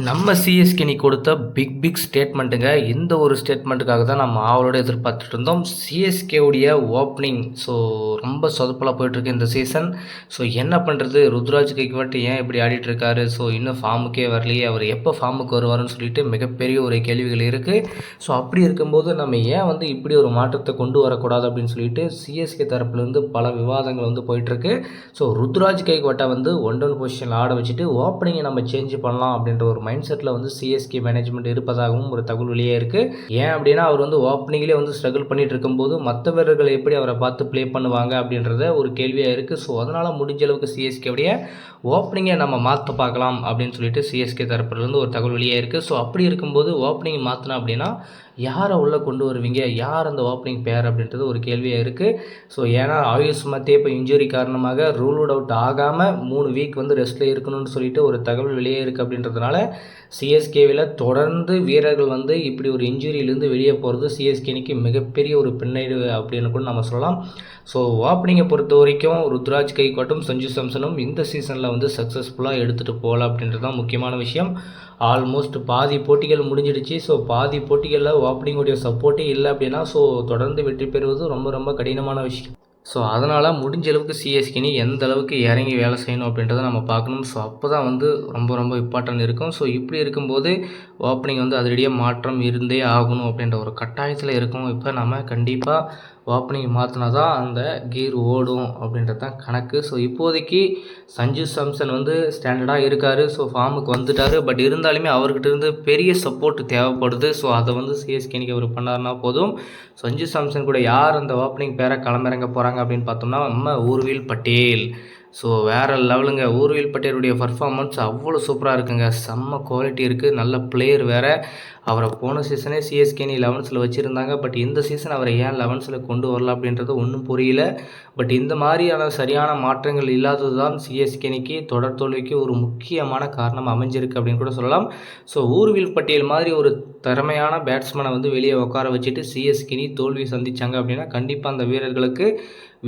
நம்ம சிஎஸ்கே கொடுத்த பிக் ஸ்டேட்மெண்ட்டுங்க. இந்த ஒரு ஸ்டேட்மெண்ட்டுக்காக தான் நம்ம ஆவலோட எதிர்பார்த்துட்டு இருந்தோம். சிஎஸ்கேவுடைய ஓப்பனிங் ரொம்ப சொதப்பலா போயிட்டுருக்கு இந்த சீசன். என்ன பண்ணுறது, ருத்ராஜ் கைக்வாட் ஏன் இப்படி ஆடிட்டு இருக்காரு? இன்னும் ஃபார்முக்கே வரலையே, அவர் எப்போ ஃபார்முக்கு வருவாருன்னு சொல்லிட்டு மிகப்பெரிய ஒரு கேள்விகள் இருக்குது. அப்படி இருக்கும்போது நம்ம ஏன் இப்படி ஒரு மாற்றத்தை கொண்டு வரக்கூடாது அப்படின்னு சொல்லிட்டு சிஎஸ்கே தரப்புலேருந்து பல விவாதங்கள் போயிட்டுருக்கு. ருத்ராஜ் கைக்வாட்டை ஒன் டவுன் பொசிஷனில் ஆட வச்சுட்டு ஓப்பனிங்கை நம்ம சேஞ்ச் பண்ணலாம் அப்படின்ற ஒரு மைண்ட் செட்டில் சிஎஸ்கே மேனேஜ்மெண்ட் இருப்பதாகவும் ஒரு தகவல் வெளியே இருக்குது. ஏன் அப்படின்னா அவர் ஓப்பனிங்லேயே ஸ்ட்ரகிள் பண்ணிட்டு இருக்கும்போது மற்ற வீரர்கள் எப்படி அவரை பார்த்து ப்ளே பண்ணுவாங்க அப்படின்றத ஒரு கேள்வியாக இருக்குது. அதனால் முடிஞ்ச அளவுக்கு சிஎஸ்கேவுடைய ஓப்பனிங்கை நம்ம மாற்ற பார்க்கலாம் அப்படின்னு சொல்லிட்டு சிஎஸ்கே தரப்புலேருந்து ஒரு தகவல் வெளியே இருக்குது. அப்படி இருக்கும்போது ஓப்பனிங் மாற்றினா அப்படின்னா யாரை உள்ளே கொண்டு வருவீங்க, யார் அந்த ஓப்பனிங் பேர் அப்படின்றது ஒரு கேள்வியாக இருக்குது. ஏன்னா ஆயுஷ் மத்திய இப்போ இன்ஜுரி காரணமாக ரூல் அவுட் ஆகாமல் 3 வீக் ரெஸ்ட்டில் இருக்கணும்னு சொல்லிட்டு ஒரு தகவல் வெளியே இருக்குது. அப்படின்றதுனால சிஎஸ்கேவில் தொடர்ந்து வீரர்கள் இப்படி ஒரு இன்ஜுரியிலேருந்து வெளியே போகிறது சிஎஸ்கேனிக்கு மிகப்பெரிய ஒரு பின்னடைவு அப்படின்னு கூட நம்ம சொல்லலாம். ஓப்பனிங்கை பொறுத்த வரைக்கும் ருத்ராஜ் கைக்வாட்டும் சஞ்சு சாம்சனும் இந்த சீசனில் சக்ஸஸ்ஃபுல்லாக எடுத்துகிட்டு போகல அப்படின்றது தான் முக்கியமான விஷயம். ஆல்மோஸ்ட் பாதி போட்டிகள் முடிஞ்சிடுச்சு. பாதி போட்டிகளில் ஓப்பனிங்குடைய சப்போர்ட்டே இல்லை அப்படின்னா தொடர்ந்து வெற்றி பெறுவது ரொம்ப ரொம்ப கடினமான விஷயம். அதனால் முடிஞ்ச அளவுக்கு சிஎஸ்கேனி எந்த அளவுக்கு இறங்கி வேலை செய்யணும் அப்படின்றத நம்ம பார்க்கணும். அப்போ தான் ரொம்ப ரொம்ப இம்பார்ட்டன்ட் இருக்கும். இப்படி இருக்கும்போது ஓப்பனிங் அதிரடியாக மாற்றம் இருந்தே ஆகணும் அப்படின்ற ஒரு கட்டாயத்தில் இருக்கும். இப்போ நம்ம கண்டிப்பாக ஓப்பனிங் மாற்றினா தான் அந்த கீர் ஓடும் அப்படின்றது தான் கணக்கு. இப்போதைக்கு சஞ்சு சாம்சன் ஸ்டாண்டர்டாக இருக்கார். ஃபார்முக்கு வந்துட்டார். பட் இருந்தாலுமே அவர்கிட்ட இருந்து பெரிய சப்போர்ட் தேவைப்படுது. அதை சிஎஸ்கேனிக்கு அவர் பண்ணார்னா போதும். சஞ்சு சாம்சன் கூட யார் அந்த ஓப்பனிங் பேரை களமிறங்க போகிறாங்க அப்படின்னு பார்த்தோம்னா நம்ம ஊர்வில் பட்டேல். வேறு லெவலுங்க. ஊர்வில் பட்டேலுடைய பர்ஃபார்மன்ஸ் அவ்வளோ சூப்பராக இருக்குங்க. செம்ம குவாலிட்டி இருக்குது. நல்ல பிளேயர் வேறு. அவரை போன சீசனே சிஎஸ்கேனி 11ல் வச்சுருந்தாங்க. பட் இந்த சீசன் அவரை ஏன் 11ல் கொண்டு வரல அப்படின்றது ஒன்றும் புரியல. பட் இந்த மாதிரியான சரியான மாற்றங்கள் இல்லாதது தான் சிஎஸ்கேனிக்கு தொடர் தோல்விக்கு ஒரு முக்கியமான காரணம் அமைஞ்சிருக்கு அப்படின்னு கூட சொல்லலாம். ஊர்வில் பட்டேல் மாதிரி ஒரு திறமையான பேட்ஸ்மேனை வெளியே உட்கார வச்சுட்டு சிஎஸ்கேனி தோல்வி சந்தித்தாங்க அப்படின்னா கண்டிப்பாக அந்த வீரர்களுக்கு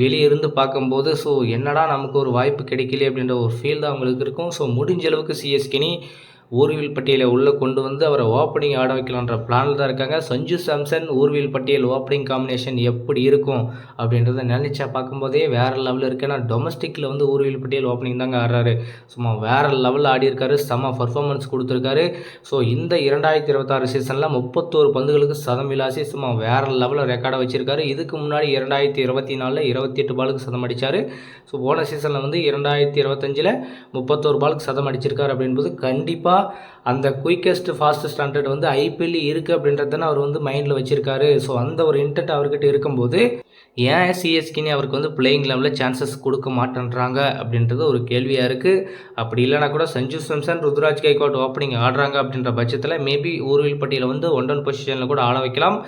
வெளியே இருந்து பார்க்கும்போது என்னடா நமக்கு ஒரு வாய்ப்பு கிடைக்கல அப்படின்ற ஒரு ஃபீல் தான் அவங்களுக்கு இருக்கும். முடிஞ்ச அளவுக்கு சிஎஸ்கேனி ஊர்வில் பட்டியலை உள்ளே கொண்டு அவரை ஓப்பனிங் ஆட வைக்கலான்ற பிளானில் தான் இருக்காங்க. சஞ்சு சாம்சன் ஊர்வில் பட்டியல் ஓப்பனிங் காம்பினேஷன் எப்படி இருக்கும் அப்படின்றத நினச்சா பார்க்கும்போதே வேறு லெவலில் இருக்குது. ஏன்னா டொமஸ்டிக்கில் ஊர்வில் பட்டியல் ஓப்பனிங் தாங்க ஆடுறாரு. சும்மா வேறு லெவலில் ஆடி இருக்காரு. செம்ம பர்ஃபார்மன்ஸ் கொடுத்துருக்காரு. இந்த 2026 சீசனில் 31 பந்துகளுக்கு சதம் விளாசி சும்மா வேறு லெவலில் ரெக்கார்டை வச்சுருக்காரு. இதுக்கு முன்னாடி 2024 28 பாலுக்கு சதம் அடித்தார். போன சீசனில் 2025 31 பாலுக்கு சதம் அடிச்சிருக்காரு. அப்படின்போது கண்டிப்பாக அந்த குயிக்கஸ்ட் ஃபாஸ்டஸ்ட் 100 ஐபிஎல் இருக்குது அப்படின்றத அவர் மைண்டில் வச்சுருக்காரு. அந்த ஒரு இன்டென்ட் அவர்கிட்ட இருக்கும்போது ஏன் சிஎஸ்கேனி அவருக்கு பிளேயிங் லெவலில் சான்சஸ் கொடுக்க மாட்டேன்றாங்க அப்படின்றது ஒரு கேள்வியாக இருக்குது. அப்படி இல்லைனா கூட சஞ்சு சாம்சன் ருத்ராஜ் கைக்வாட் ஓப்பனிங் ஆடுறாங்க அப்படின்ற பட்சத்தில் மேபி ஊர்வில் பட்டியலை ஒன் டவுன் பொசிஷனில் கூட ஆட வைக்கலாம்.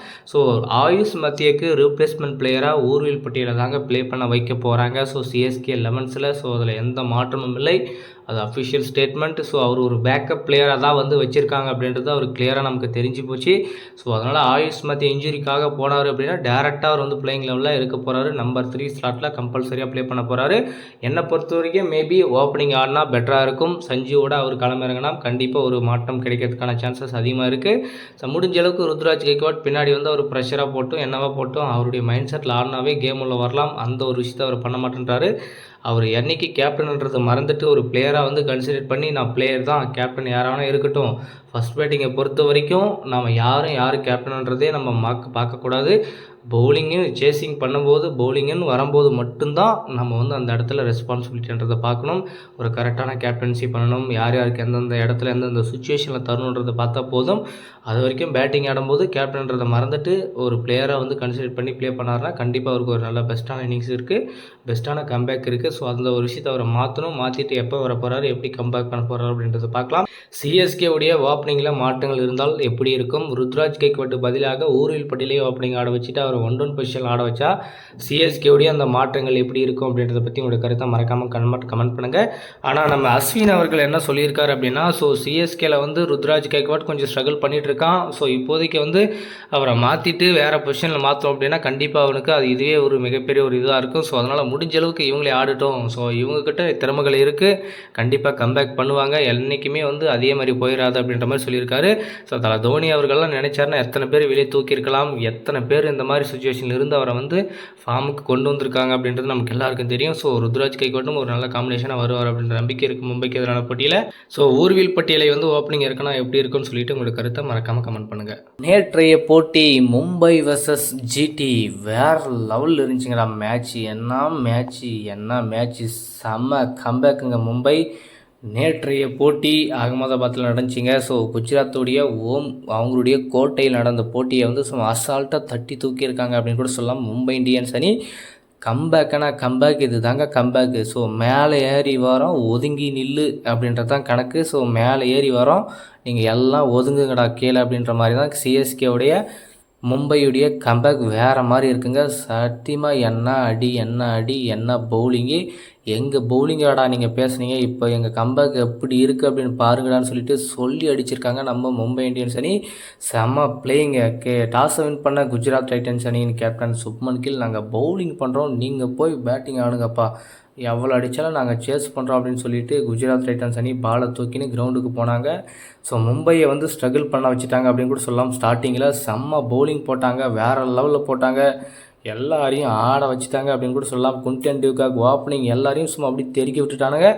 ஆயுஷ் மத்தியக்கு ரீப்ளேஸ்மெண்ட் பிளேயராக ஊர்வில் பட்டியலை தாங்க ப்ளே பண்ண வைக்க போகிறாங்க. சிஎஸ்கே 11ல் அதில் எந்த மாற்றமும் இல்லை. அது அஃபிஷியல் ஸ்டேட்மெண்ட். அவர் ஒரு பேக்கப் பிளேயராக தான் வச்சுருக்காங்க அப்படின்றது அவருக்கு கிளியராக நமக்கு தெரிஞ்சு போச்சு. அதனால் ஆயுஷ் மத்திய இன்ஜுரிக்காக போனார் அப்படின்னா டேரெக்டாக அவர் பிளேயிங் லெவலில் இருக்க போகிறாரு. நம்பர் 3 ஸ்லாட்டில் கம்பல்சரியாக ப்ளே பண்ண போகிறாரு. என்னை பொறுத்த வரைக்கும் மேபி ஓப்பனிங் ஆடினா பெட்டராக இருக்கும். சஞ்சுவோட அவர் களமிறங்கினா கண்டிப்பாக ஒரு மாற்றம் கிடைக்கிறதுக்கான சான்சஸ் அதிகமாக இருக்குது. முடிஞ்ச அளவுக்கு ருத்ராஜ் கைக்வாட் பின்னாடி அவர் ப்ரெஷராக போட்டும் என்னவா போட்டும் அவருடைய மைண்ட் செட்டில் ஆடினாவே கேம் உள்ள வரலாம். அந்த ஒரு விஷயத்தை அவர் பண்ண மாட்டேன்றாரு. அவர் என்னைக்கு கேப்டன்ன்றதை மறந்துட்டு ஒரு பிளேயராக கன்சிடர் பண்ணி நான் பிளேயர் தான், கேப்டன் யாராவது இருக்கட்டும், ஃபஸ்ட் பேட்டிங்கை பொறுத்த வரைக்கும் நம்ம யார் கேப்டன்ன்றதே நம்ம பார்க்கக்கூடாது. பவுலிங்கு சேசிங் பண்ணும்போது பவுலிங்குன்னு வரும்போது மட்டும்தான் நம்ம அந்த இடத்துல ரெஸ்பான்சிபிலிட்டின்றதை பார்க்கணும். ஒரு கரெக்டான கேப்டன்சி பண்ணணும். யாருக்கு எந்தெந்த இடத்துல எந்தெந்த சுச்சுவேஷனில் தரணுன்றதை பார்த்தா போதும். அது வரைக்கும் பேட்டிங் ஆடும்போது கேப்டன்றதை மறந்துட்டு ஒரு பிளேயராக கன்சிடர் பண்ணி ப்ளே பண்ணார்னா கண்டிப்பாக அவருக்கு ஒரு நல்ல பெஸ்ட்டான இன்னிங்ஸ் இருக்குது, பெஸ்ட்டான கம்பேக் இருக்குது. அந்த ஒரு விஷயத்தை அவரை மாற்றிட்டு எப்போ வர போகிறாரு, எப்படி கம்பேக் பண்ண போகிறாரு அப்படின்றத பார்க்கலாம். சிஎஸ்கே உடைய ஓப்பனிங்கில் மாற்றங்கள் இருந்தால் எப்படி இருக்கும்? ருத்ராஜ் கைக்வாட் பதிலாக ஊர்வில் பட்டியலை ஓப்பனிங் ஆட வச்சுட்டு அவர் 1-1 பொசிஷனில் ஆட வச்சா சிஎஸ்கேவுடைய அந்த மாற்றங்கள் எப்படி இருக்கும் அப்படின்றத பற்றி உங்களுடைய கருத்தை மறக்காமல் கமெண்ட் பண்ணுங்கள். ஆனால் நம்ம அஸ்வின் அவர்கள் என்ன சொல்லியிருக்காரு அப்படின்னா, ஸோ சிஎஸ்கேல வந்து ருத்ராஜ் கைக்வாட் கொஞ்சம் ஸ்ட்ரகிள் பண்ணிகிட்டு இருக்கான். ஸோ இப்போதைக்கு வந்து அவரை மாற்றிட்டு வேறு பொசிஷனில் மாற்றோம் அப்படின்னா கண்டிப்பாக அவனுக்கு அது இதுவே ஒரு மிகப்பெரிய ஒரு இதாக இருக்கும். ஸோ அதனால் முடிஞ்ச அளவுக்கு இவங்களே ஆடட்டும். ஸோ இவங்கக்கிட்ட திறமைகள் இருக்குது, கண்டிப்பாக கம்பேக் பண்ணுவாங்க, என்றைக்குமே வந்து அதே மாதிரி போயிடாது அப்படின்ற மாதிரி சொல்லியிருக்காரு. ஸோ தலை தோனி அவர்கள்லாம் நினைச்சாருன்னா எத்தனை பேர் வெளியே தூக்கியிருக்கலாம், எத்தனை பேர் இந்த மாதிரி சுச்சுவேஷனில் இருந்து அவரை வந்து ஃபார்முக்கு கொண்டு வந்திருக்காங்க அப்படின்றது நமக்கு எல்லாருக்கும் தெரியும். ஸோ ருத்ராஜ் கைக்வாட்டும் ஒரு நல்ல காம்பினேஷனாக வருவார் அப்படின்ற நம்பிக்கை இருக்குது மும்பைக்கு எதிரான போட்டியில். ஸோ ஊர்வில் பட்டியலை வந்து ஓப்பனிங் இருக்குன்னா எப்படி இருக்குன்னு சொல்லிட்டு உங்களுக்கு கருத்தை மறக்காமல் கமெண்ட் பண்ணுங்கள். நேற்றைய போட்டி மும்பை vs ஜிடி வேறு லெவலில் இருந்துச்சுங்கடா மேட்ச். என்ன மேட்ச்சு, செம்ம கம்பேக்குங்க மும்பை. நேற்றைய போட்டி அகமதாபாத்தில் நடந்துச்சிங்க. ஸோ குஜராத்துடைய அவங்களுடைய கோட்டையில் நடந்த போட்டியை வந்து சும்மா அசால்ட்டாக தட்டி தூக்கியிருக்காங்க அப்படின்னு கூட சொல்லலாம். மும்பை இந்தியன்ஸ் அணி கம்பேக் இது தாங்க கம்பேக்கு. ஸோ மேலே ஏறி வரோம், ஒதுங்கி நில்லு அப்படின்றது தான் கணக்கு. ஸோ மேலே ஏறி வரோம், நீங்கள் எல்லாம் ஒதுங்குங்கடா கீழே அப்படின்ற மாதிரி தான் சிஎஸ்கேவுடைய மும்பையுடைய கம்பேக் வேறு மாதிரி இருக்குங்க. சத்தியமாக என்ன பவுலிங்கு, எங்கள் பவுலிங்காடா நீங்கள் பேசுனீங்க, இப்போ எங்கள் கம்பேக் எப்படி இருக்குது அப்படின்னு பாருங்கடான்னு சொல்லிட்டு சொல்லி அடிச்சிருக்காங்க நம்ம மும்பை இந்தியன்ஸ் அணி. செம்ம பிளேயிங்க. டாஸை வின் பண்ண குஜராத் டைட்டன்ஸ் அணியின் கேப்டன் சுப்மன் கில், நாங்கள் பவுலிங் பண்ணுறோம், நீங்கள் போய் பேட்டிங் ஆடுங்கப்பா, எவ்வளோ அடித்தாலும் நாங்கள் சேஸ் பண்ணுறோம் அப்படின்னு சொல்லிட்டு குஜராத் டைட்டன்ஸ் அணி பாலை தூக்கின்னு கிரவுண்டுக்கு போனாங்க. ஸோ மும்பையை வந்து ஸ்ட்ரகிள் பண்ண வச்சுட்டாங்க அப்படின்னு கூட சொல்லலாம். ஸ்டார்டிங்கில் செம்ம பவுலிங் போட்டாங்க, வேறு லெவலில் போட்டாங்க, எல்லாரையும் ஆட வச்சுட்டாங்க அப்படின்னு கூட சொல்லலாம். குண்டன் டியூகாக் ஓப்பனிங் எல்லாரையும் சும்மா அப்படி தெருக்கி விட்டுட்டானுங்க.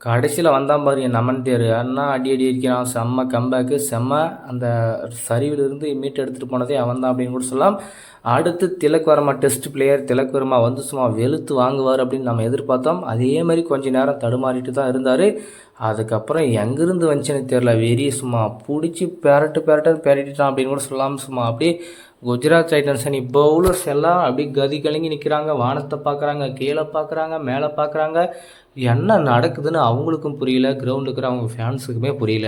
கடைசியில் வந்தான் பாரு என் நமன் தேர், அண்ணா அடி இருக்கிறான். செம்ம கம்பேக்கு, செம்ம அந்த சரிவிலிருந்து மீட் எடுத்துகிட்டு போனதே அவன் தான் அப்படின்னு கூட சொல்லலாம். அடுத்து திலக் வர்மா, டெஸ்ட் பிளேயர் திலக் வர்மா வந்து சும்மா வெளுத்து வாங்குவார் அப்படின்னு நம்ம எதிர்பார்த்தோம். அதே மாதிரி கொஞ்சம் நேரம் தடுமாறிட்டு தான் இருந்தார். அதுக்கப்புறம் எங்கேருந்து வந்துச்சுன்னு தெரில, வெறி சும்மா பிடிச்சி பெரட்டிட்டான் அப்படின்னு கூட சொல்லலாம். சும்மா அப்படியே குஜராத் டைட்டன்ஸ் அணி பவுலர்ஸ் எல்லாம் அப்படி கதி கலங்கி நிற்கிறாங்க. வானத்தை பார்க்குறாங்க, கீழே பார்க்குறாங்க, மேலே பார்க்குறாங்க. என்ன நடக்குதுன்னு அவங்களுக்கும் புரியல, கிரவுண்டு இருக்கிற அவங்க ஃபேன்ஸுக்குமே புரியல.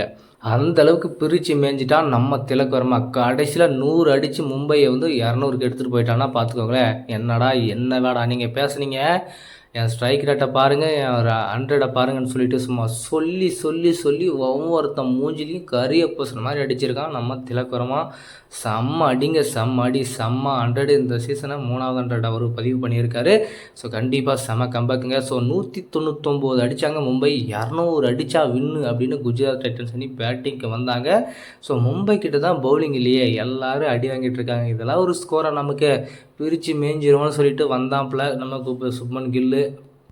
அந்த அளவுக்கு பிரித்து மேய்ஞ்சிட்டான் நம்ம திலக் வர்மா. கடைசியில் 100 அடித்து மும்பையை வந்து 200க்கு எடுத்துகிட்டு போயிட்டான்னா பார்த்துக்கோங்களேன். என்ன வேடா நீங்கள் பேசுனீங்க, என் ஸ்ட்ரைக் ரேட்டை பாருங்கள், என் 100 பாருங்கன்னு சொல்லிட்டு சும்மா சொல்லி ஒவ்வொருத்தன் மூஞ்சிலையும் கறியை பூசுன மாதிரி அடிச்சிருக்கான் நம்ம திலக் வர்மா. செம்ம அடிங்க, செம்ம 100 இந்த சீசனை 3வது 100 அவர் பதிவு பண்ணியிருக்காரு. ஸோ கண்டிப்பாக செம்ம கம்பேக்குங்க. ஸோ 199 அடித்தாங்க மும்பை, 200 அடித்தா வின்னு அப்படின்னு குஜராத் டைட்டன்ஸ் அணி பேட்டிங்க்கு வந்தாங்க. ஸோ மும்பை கிட்ட தான் பவுலிங் இல்லையே, எல்லோரும் அடி வாங்கிட்டு இருக்காங்க. இதெல்லாம் ஒரு ஸ்கோரை நமக்கு பிரித்து மேய்ஞ்சிருவோன்னு சொல்லிட்டு வந்தாப்புல நம்ம சுப்மன் கில்லு.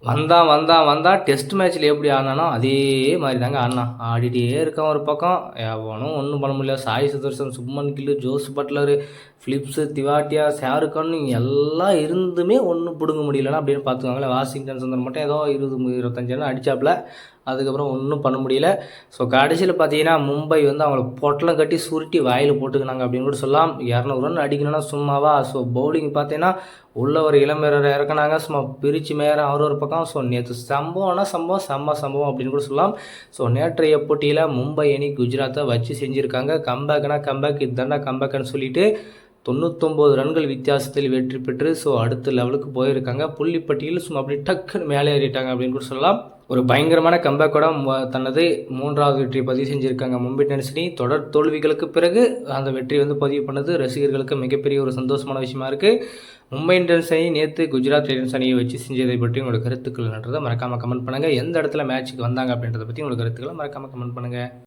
வந்தான் டெஸ்ட் மேட்ச்சில் எப்படி ஆனானோ அதே மாதிரி தாங்க ஆடிட்டே இருக்கான். ஒரு பக்கம் எவனும் ஒன்றும் பண்ண முடியல. Sai Sudharsan, Shubman Gill, Jos Buttler, Phillips, Tewatia, Shahrukh Khan எல்லாம் இருந்துமே ஒன்றும் பிடுங்க முடியலன்னா அப்படின்னு பார்த்துக்கோங்களேன். வாஷிங்டன் சுந்தர் மட்டும் ஏதோ 20-25 அடித்தாப்புல, அதுக்கப்புறம் ஒன்றும் பண்ண முடியல. ஸோ கடைசியில் பார்த்தீங்கன்னா மும்பை வந்து அவங்கள பொட்டலம் கட்டி சுருட்டி வாயில் போட்டுக்கினாங்க அப்படின்னு கூட சொல்லலாம். 200 ரன் அடிக்கணும்னா சும்மாவா. ஸோ பவுலிங் பார்த்தீங்கன்னா உள்ள ஒரு இளம் வீரரை இறக்குனாங்க, சும்மா பிரித்து மேயற ஒரு பக்கம். ஸோ நேற்று சம்பவம் அப்படின்னு கூட சொல்லலாம். ஸோ நேற்றைய போட்டியில் மும்பை அணி குஜராத்தை வச்சு செஞ்சுருக்காங்க. கம்பேக் இதுதாண்டா கம்பேக்குன்னு சொல்லிட்டு 99 ரன்கள் வித்தியாசத்தில் வெற்றி பெற்று ஸோ அடுத்த லெவலுக்கு போயிருக்காங்க. புள்ளிப்பட்டியல் சும்மா அப்படி டக்குன்னு மேலே ஏறிட்டாங்க அப்படின்னு கூட சொல்லலாம். ஒரு பயங்கரமான கம்பேக்கோட தனது 3வது வெற்றியை பதிவு செஞ்சுருக்காங்க மும்பை இந்தியன்ஸ் அணி. தொடர் தோல்விகளுக்கு பிறகு அந்த வெற்றி வந்து பதிவு பண்ணது ரசிகர்களுக்கு மிகப்பெரிய ஒரு சந்தோஷமான விஷயமா இருக்குது. மும்பை இந்தியன்ஸ் அணி நேற்று குஜராத் டைட்டன்ஸ் அணியை வச்சு செஞ்சதை பற்றி உங்களோட கருத்துக்கள் மறக்காமல் கமெண்ட் பண்ணுங்கள். எந்த இடத்துல மேட்ச்சுக்கு வந்தாங்க அப்படின்றத பற்றி உங்களோட கருத்துக்களை மறக்காமல் கமெண்ட் பண்ணுங்கள்.